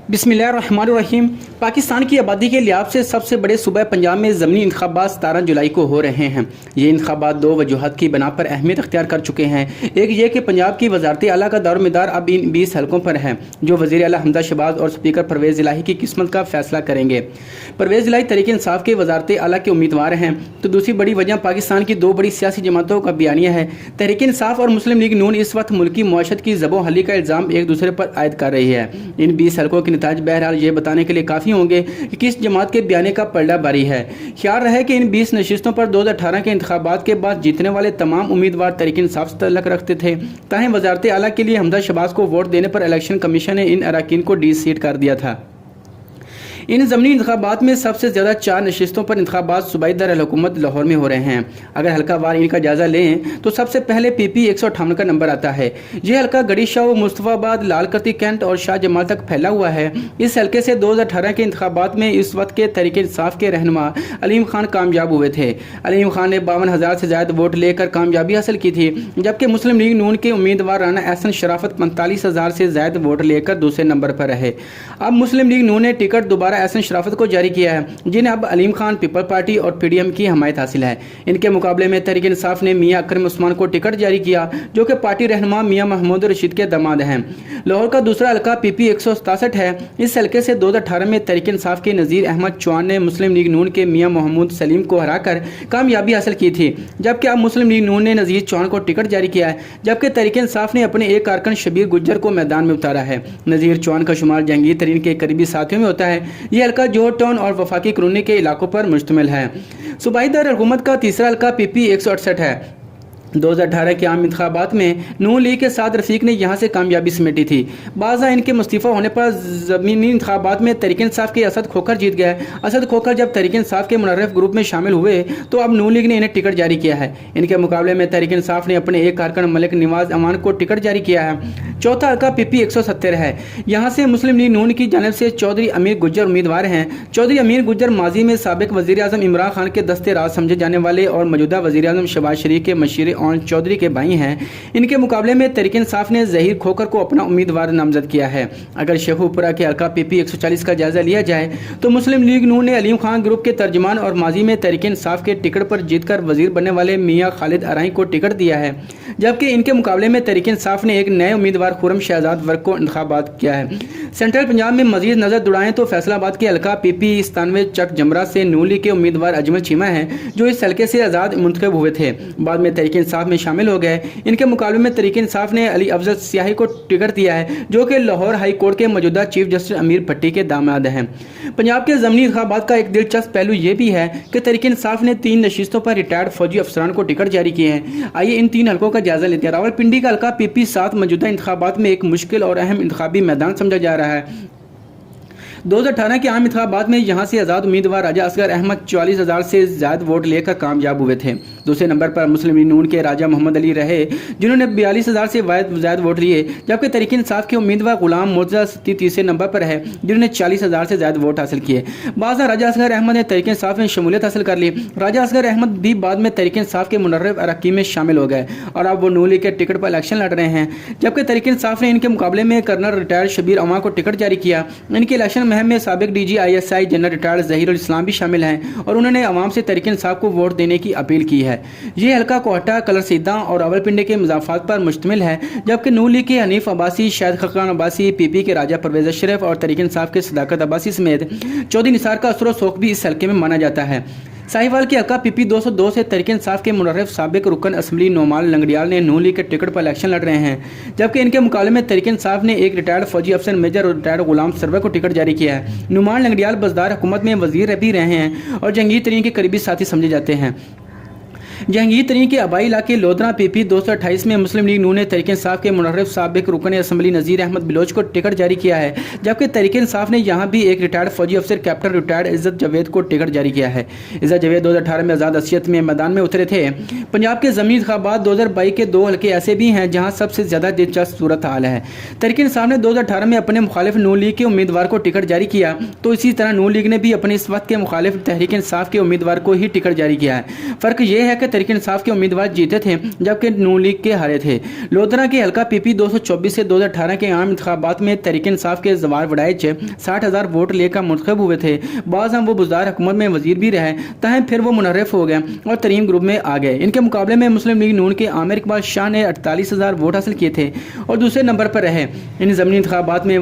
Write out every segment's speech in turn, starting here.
बिस्मिल्लाहिर्रहमानिर्रहीम। पाकिस्तान की आबादी के लिहाज से सबसे बड़े सूबा पंजाब में ज़मीनी इंतखाबात 17 जुलाई को हो रहे हैं। ये इंतखाबात दो वजूहत की बना पर अहमियत अख्तियार कर चुके हैं। एक ये कि पंजाब की वजारत आला का दारोमदार अब इन 20 हलकों पर है जो वज़ीर आला हमजा शहबाज और स्पीकर परवेज़ इलाही की किस्मत का फैसला करेंगे। परवेज़ इलाही तहरीक इंसाफ के वजारत आला के उम्मीदवार हैं, तो दूसरी बड़ी वजह पाकिस्तान की दो बड़ी सियासी जमातों का बयानिया है। तहरीक इंसाफ और मुस्लिम लीग नून इस वक्त मुल्की मुआशरत की ज़बो हली का इल्ज़ाम एक दूसरे पर आयद कर रही है। इन 20 हलकों के नताज बहरहाल ये बताने के लिए काफ़ी होंगे कि किस जमात के बयाने का पलड़ा भारी है। ख्याल रहे कि इन 20 नशिस्तों पर 2018 के इंतखाबात के बाद जीतने वाले तमाम उम्मीदवार तहरीक इंसाफ से तल्लुक़ रखते थे। ताहिम वजारत आला के लिए हमजा शहबाज को वोट देने पर इलेक्शन कमीशन ने इन अरकान को डिसीट कर दिया था। इन ज़मीनी इंतखाबात में सबसे ज़्यादा 4 नशिस्तों पर इंतखाबात सूबाई दारुल-हुकूमत लाहौर में हो रहे हैं। अगर हल्का वार इनका जायज़ा लें तो सबसे पहले PP 158 का नंबर आता है। यह हल्का गड़ी शाह, मुस्तफ़ाबाद, लालकती कैंट और शाह जमाल तक फैला हुआ है। इस हल्के से 2018 के इंतखाबात में इस वक्त के तहरीक इंसाफ के रहनुमा अलीम खान कामयाब हुए थे। अलीम खान ने 52,000 से ज़्यादा वोट लेकर कामयाबी हासिल की थी, जबकि मुस्लिम लीग नून के उम्मीदवार राना एहसन शराफत 45,000 से ज़्यादा वोट लेकर दूसरे नंबर पर रहे। अब मुस्लिम लीग नून ने टिकट दोबारा एहसन शराफत को जारी किया है, जिन्हें अब अलीम खान, पीपल पार्टी और PDM की हमायत हासिल है। इनके मुकाबले में तहरीक इंसाफ ने मियां अकरम उस्मान को टिकट जारी किया, जो कि पार्टी रहनुमा मियां महमूद रशीद के दामाद हैं। लाहौर का दूसरा हल्का PP 167 है। इस हल्के से 2018 में तहरीक इंसाफ के नज़ीर अहमद चौहान ने मुस्लिम लीग नून के मियां मोहम्मद सलीम को हराकर कामयाबी हासिल की थी, जबकि अब मुस्लिम लीग नून ने नज़ीर चौहान को टिकट जारी किया है, जबकि तहरीक इंसाफ ने अपने एक कारकुन शबीर गुज्जर को मैदान में उतारा है। नज़ीर चौहान का शुमार जहांगीर तरीन के करीबी साथियों में होता है। यह हल्का जोहर टाउन और वफाकी कॉलोनी के इलाकों पर मुश्तमिल है। सूबाई दारुल-हुकूमत का तीसरा हल्का PP 168 है। 2018 के आम इंतखाबात में नून लीग के साथ रफीक ने यहाँ से कामयाबी समेटी थी। बाज़ा इनके मुस्तफ़ा होने पर ज़मीनी इंतखाबात में तहरीक इंसाफ के असद खोखर जीत गया। असद खोखर जब तहरीक इंसाफ के मुनर्रफ ग्रुप में शामिल हुए तो अब नून लीग ने इन्हें टिकट जारी किया है। इनके मुकाबले में तहरीक इंसाफ ने अपने एक कारकुन मलिक नवाज अमान को टिकट जारी किया है। चौथा हल्का PP 170 है। यहाँ से मुस्लिम लीग नून की जानिब से चौधरी अमीर गुज्जर उम्मीदवार हैं। चौधरी अमीर गुज्जर माजी में साबिक वज़ीर आज़म इमरान खान के दस्ते राज समझे जाने वाले और मौजूदा वज़ीर आज़म शहबाज शरीफ के मशीर ऑन चौधरी के भाई हैं। इनके मुकाबले में तहरीक इंसाफ ने ज़हीर खोखर को अपना उम्मीदवार नामजद किया है। अगर शेखुपुरा के हल्का PP 140 का जायजा लिया जाए तो मुस्लिम लीग नून ने अलीम खान ग्रुप के तर्जमान और माजी में तहरीक इंसाफ के टिकट पर जीतकर वजीर बनने वाले मियां खालिद अराई को टिकट दिया है, जबकि इनके मुकाबले में तहरीक इंसाफ ने एक नए उम्मीदवार खुर्रम शहजाद वर्ग को इंतखाबात किया है। सेंट्रल पंजाब में मजीद नजर दुड़ाएं तो फैसलाबाद के हल्का PP 97 चक जमरा से नून लीग के उम्मीदवार अजमल चीमा हैं, जो इस हल्के से आज़ाद मुंतखब हुए थे, बाद में तहरीक इंसाफ में शामिल हो गए। इनके मुकाबले में तहरीक इंसाफ ने अली अफजल सियाही को टिकट दिया है, जो कि लाहौर हाई कोर्ट के मौजूदा चीफ जस्टिस अमीर भट्टी के दामाद हैं। पंजाब के ज़मीनी इंतखाबात का एक दिलचस्प पहलू ये भी है कि तहरीक इंसाफ ने 3 नशिस्तों पर रिटायर्ड फौजी अफसरान को टिकट जारी किए हैं। आइए इन 3 हल्कों का जायजा लेते हैं। रावलपिंडी का हल्का PP 7 मौजूदा इंतखाबात में एक मुश्किल और अहम इंतखाबी मैदान समझा जा रहा है। 2018 के आम इंतखाबात में यहाँ से आज़ाद उम्मीदवार राजा असगर अहमद 44,000 से ज़्यादा वोट लेकर कामयाब हुए थे। दूसरे नंबर पर मुस्लिम लीग नून के राजा मोहम्मद अली रहे, जिन्होंने 42,000 से ज़्यादा वोट लिए, जबकि तहरीक इंसाफ के उम्मीदवार गुलाम मुर्तज़ा तीसरे नंबर पर है, जिन्होंने 40,000 से ज़्यादा वोट हासिल किए। बाज़ा राजा असगर अहमद ने तहरीक इंसाफ में शमूलियत हासिल कर ली। राजा असगर अहमद भी बाद में तहरीक इंसाफ के मुनर्रफ अरकान में शामिल हो गए और अब वो नून लीग के टिकट पर इलेक्शन लड़ रहे हैं, जबकि तहरीक इंसाफ ने इनके मुकाबले में कर्नल रिटायर्ड शबीर अमा को टिकट जारी किया। इनकी इलेक्शन मुहिम में साबिक DG ISI general retired Zaheer Islam भी शामिल हैं और उन्होंने अवाम से तहरीक इंसाफ को वोट देने की अपील की है। ये हल्का कोहटा, कलरसीदा और रावलपिंडी के मुजाफात पर मुश्तमिल है, जबकि नून लीग के हनीफ अब्बासी, शाहिद खकान अब्बासी, PP के राजा परवेज अशरफ और तहरीक इंसाफ के सदाकत अब्बासी समेत चौधरी निसार का असर सोख भी इस हल्के में माना जाता है। साहिवाल के हल्का PP 202 से तहरीक इंसाफ के मुनर्रफ साबिक रुकन असम्बली नोमाल लंगड़ियाल ने नून लीग के टिकट पर इलेक्शन लड़ रहे हैं, जबकि इनके मुकाबले में तहरीक इंसाफ ने एक रिटायर्ड फौजी अफसर मेजर और रिटायर्ड गुलाम सरवर को टिकट जारी किया है। नोमाल लंगड़ियाल बजदार हुकूमत में वजीर भी रहे हैं और जहांगीर तरीन के करीबी साथी समझे जाते हैं। जहांगीर तरीन के आबाई इलाके लोधरा PP 228 में मुस्लिम लीग नून ने तहरीक इंसाफ के मुनर्रफ साबिक रुकन असम्बली नज़ीर अहमद बिलोच को टिकट जारी किया है, जबकि तहरीक इंसाफ ने यहाँ भी एक रिटायर्ड फौजी अफसर कैप्टन रिटायर्ड इज़्ज़त जावेद को टिकट जारी किया है। इज़्ज़त जावेद 2018 में आज़ाद असियत में मैदान में उतरे थे। पंजाब के ज़मीनी इंतखाबात 2022 के 2 हल्के ऐसे भी हैं जहाँ सबसे ज़्यादा दिलचस्प सूरत हाल है। तहरीक इंसाफ ने 2018 में अपने मुखालिफ नून लीग के उम्मीदवार को टिकट जारी किया, तो इसी तरह नून लीग ने भी अपने इस वक्त के मुखालिफ तहरीक इंसाफ के उम्मीदवार को ही टिकट जारी किया है। फ़र्क यह है कि के तहरीक इंसाफ के उम्मीदवार जीते थे जबकि नून लीग के हारे थे। लोधरा के हल्का पीपी 224 से 2018 के आम इंतखाबात में तहरीक इंसाफ के जवार वड़ाइच 60,000 वोट लेकर मुंतखब हुए थे। बाज़ हम वो बुज़दार हुकूमत में वजीर भी रहे, तहम फिर वो मुनर्रफ हो गए और तरीम ग्रुप में आ गए। इनके मुकाबले में मुस्लिम लीग नून के आमिर इकबाल शाह ने 48,000 वोट हासिल किए थे और दूसरे नंबर पर रहे। इन ज़मीनी इंतखाबात में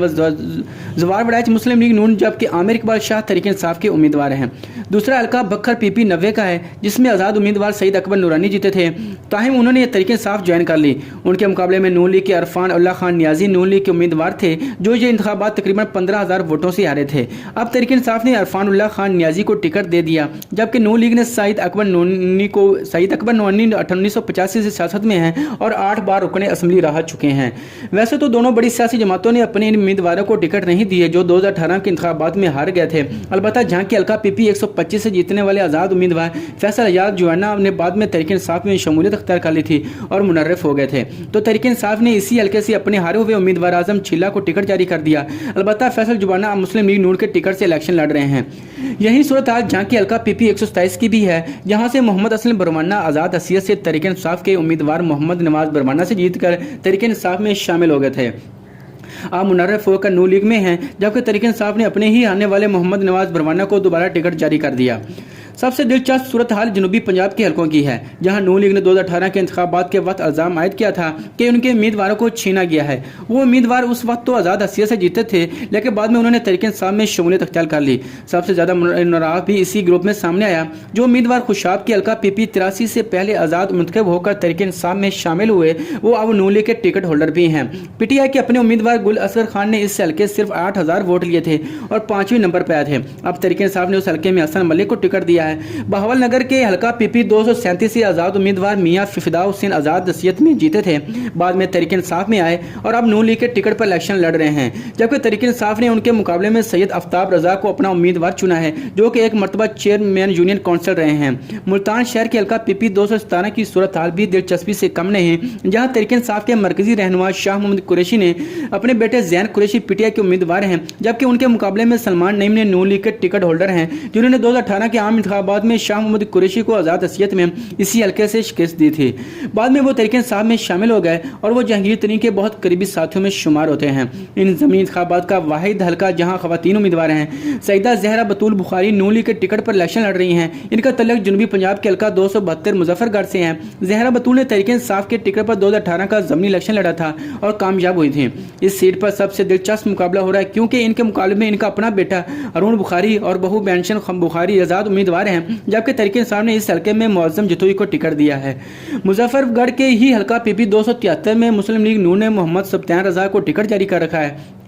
जवार वड़ाइच मुस्लिम लीग नून जबकि आमिर इकबाल शाह तहरीक इंसाफ के उम्मीदवार हैं। दूसरा हल्का बखर पीपी 90 का है जिसमें आज़ाद उम्मीदवार सईद अकबर नूरानी जीते थे, ताहिम उन्होंने तहरीक इंसाफ ज्वाइन कर ली। उनके मुकाबले में नून लीग के अरफान उल्लाह खान नियाजी नून लीग के उम्मीदवार थे जो ये इंतखाबात तकरीबन 15,000 वोटों से हारे थे। अब तहरीक इंसाफ ने अरफान उल्लाह खान नियाजी को टिकट दे दिया जबकि नून लीग ने सईद अकबर नूरानी 1985 से सियासत में हैं और 8 बार रुकने असम्बली रह चुके हैं। वैसे तो दोनों बड़ी सियासी जमातों ने अपने इन उम्मीदवारों को टिकट नहीं दिए जो 2018 के इंतखाबात में हार गए थे। अलबत्ता जहाँ की हल्का पीपी 125 से जीतने वाले आज़ाद उम्मीदवार फैसल अयाज जुवाना ने बाद में तहरीक इंसाफ में शमूलियत अख्तियार कर ली थी और मुनर्रफ हो गए थे, तो तहरीक इंसाफ ने इसी हल्के से अपने हारे हुए उम्मीदवार आजम छिल्ला को टिकट जारी कर दिया। अलबत्ता फैसल जुबाना मुस्लिम लीग नून के टिकट से इलेक्शन लड़ रहे हैं। यही सूरत हाल जहाँ की हल्का पीपी 127 की भी है, जहाँ से मोहम्मद असलम बरवाना आज़ाद हसीयत से तहरीक इंसाफ के उम्मीदवार मोहम्मद नवाज बरवाना से जीतकर तहरीक इंसाफ में शामिल हो गए थे। आप मुनर्रफ होकर नून लीग में हैं जबकि तहरीक इंसाफ ने अपने ही आने वाले मोहम्मद नवाज बरवाना को दोबारा टिकट जारी कर दिया। सबसे दिलचस्प सूरत हाल जनूबी पंजाब के हलकों की है जहां नून लीग ने 2018 के इंतखाबात के वक्त इल्जाम आयद किया था कि उनके उम्मीदवारों को छीना गया है। वो उम्मीदवार उस वक्त तो आज़ाद हसीयत से जीते थे लेकिन बाद में उन्होंने तहरीक इंसाफ में शमूलियत अख्तियार कर ली। सबसे ज़्यादा नाराज़ भी इसी ग्रुप में सामने आया जो उम्मीदवार खुशाब के हल्का पीपी 83 से पहले आज़ाद मुंतखब होकर तहरीक इंसाफ में शामिल हुए, वो अब नून लीग के टिकट होल्डर भी हैं। पीटीआई के अपने उम्मीदवार गुल असगर खान ने इस हल्के सिर्फ 8,000 वोट लिए थे और 5वें नंबर पर आए थे। अब तहरीक इंसाफ ने उस हल्के में हसन मलिक को टिकट दिया है। बहावल नगर के हल्का पीपी 237 से आज़ाद उम्मीदवार मियां फिदा हुसैन आज़ाद हसीयत में जीते थे, बाद में तहरीक इंसाफ में आए और अब नून लीग के टिकट पर इलेक्शन लड़ रहे हैं। जबकि तहरीक इंसाफ ने उनके मुकाबले में सैयद आफ्ताब रजा को अपना उम्मीदवार चुना है जो कि एक मरतबा चेयरमैन यूनियन काउंसिल रहे हैं। मुल्तान शहर के हल्का पीपी 217 की सूरत हाल भी दिलचस्पी से कम नहीं, जहाँ तहरीक इंसाफ के मरकजी रहनुमा शाह मोहम्मद कुरैशी ने अपने बेटे जैन कुरैशी पीटीआई के उम्मीदवार हैं, जबकि उनके मुकाबले में सलमान नईम ने नून लीग के टिकट होल्डर हैं जिन्होंने 2018 के आम इंतखाबात में शाह मोहम्मद कुरैशी को आज़ाद हसीयत में इसी हल्के से शिकस्त दी थी। बाद में वो तहरीक इंसाफ में शामिल हो गए और वो जहांगीर तरीन के बहुत करीबी साथियों में शुमार होते हैं। इन ज़मीनी इंतखाबात का वाहिद हल्का जहां खवातीन उम्मीदवार हैं। सईदा ज़हरा बतूल बुखारी नून लीग के टिकट पर इलेक्शन लड़ रही हैं। इनका तल्लुक जनूबी पंजाब के हल्का 272 मुजफ्फरगढ़ से है। ज़हरा बतूल ने तहरीक इंसाफ के टिकट पर 2018 का ज़मीनी इलेक्शन लड़ा था और कामयाब हुई थी। इस सीट पर सबसे दिलचस्प मुकाबला हो रहा है क्योंकि इनके मुकाबले में इनका अपना बेटा अरुण बुखारी और बहू बेंशन बुखारी आज़ाद उम्मीदवार हैं, जबकि तहरीक इंसाफ ने इस हल्के में मुअज़्ज़म जतोई को टिकट दिया है। मुजफ्फरगढ़ के ही हल्का पीपी 273 में मुस्लिम लीग नून ने मोहम्मद सब्तान रजा को टिकट जारी कर रखा है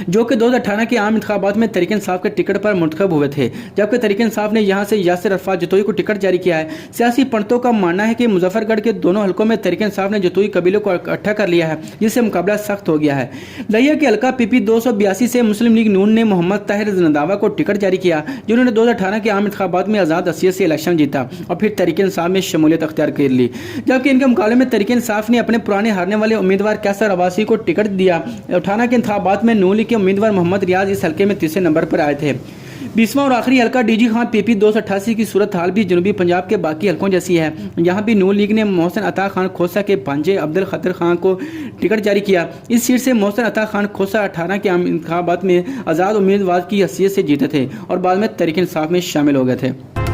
जो कि 2018 के आम इंतखाबात में तहरीक इंसाफ के टिकट पर मुंतखब हुए थे, जबकि तहरीक इंसाफ ने यहां से यासिर अरफात जतोई को टिकट जारी किया है। सियासी पंडितों का मानना है कि मुजफ्फरगढ़ के दोनों हलकों में तहरीक इंसाफ ने जतोई कबीलों को इकट्ठा कर लिया है जिससे मुकाबला सख्त हो गया है। लिया के हल्का पीपी 282 से मुस्लिम लीग नून ने मोहम्मद ताहिर रंधावा को टिकट जारी किया जिन्होंने 2018 के आम इंतखाबात में आज़ाद हसीयत से इलेक्शन जीता और फिर तहरीक इंसाफ में शमूलियत अख्तियार कर ली, जबकि इनके मुकाबले में तहरीक इंसाफ ने अपने पुराने हारने वाले उम्मीदवार कैसर अब्बासी को टिकट दिया। 18 के इंतखाबात में नून लीग के उम्मीदवार मोहम्मद रियाज इस हल्के में तीसरे नंबर पर आए थे। 20वां और आखिरी हल्का डीजी खान पीपी 288 की सूरत हाल भी जनूबी पंजाब के बाकी हलकों जैसी है। यहाँ भी नून लीग ने मोहसिन अता खान खोसा के भांजे अब्दुल खतर खान को टिकट जारी किया। इस सीट से मोहसिन अता खान खोसा 18 के आम इंतखाबात में आज़ाद उम्मीदवार की हैसियत से जीते थे और बाद में तहरीक इंसाफ में शामिल हो गए थे।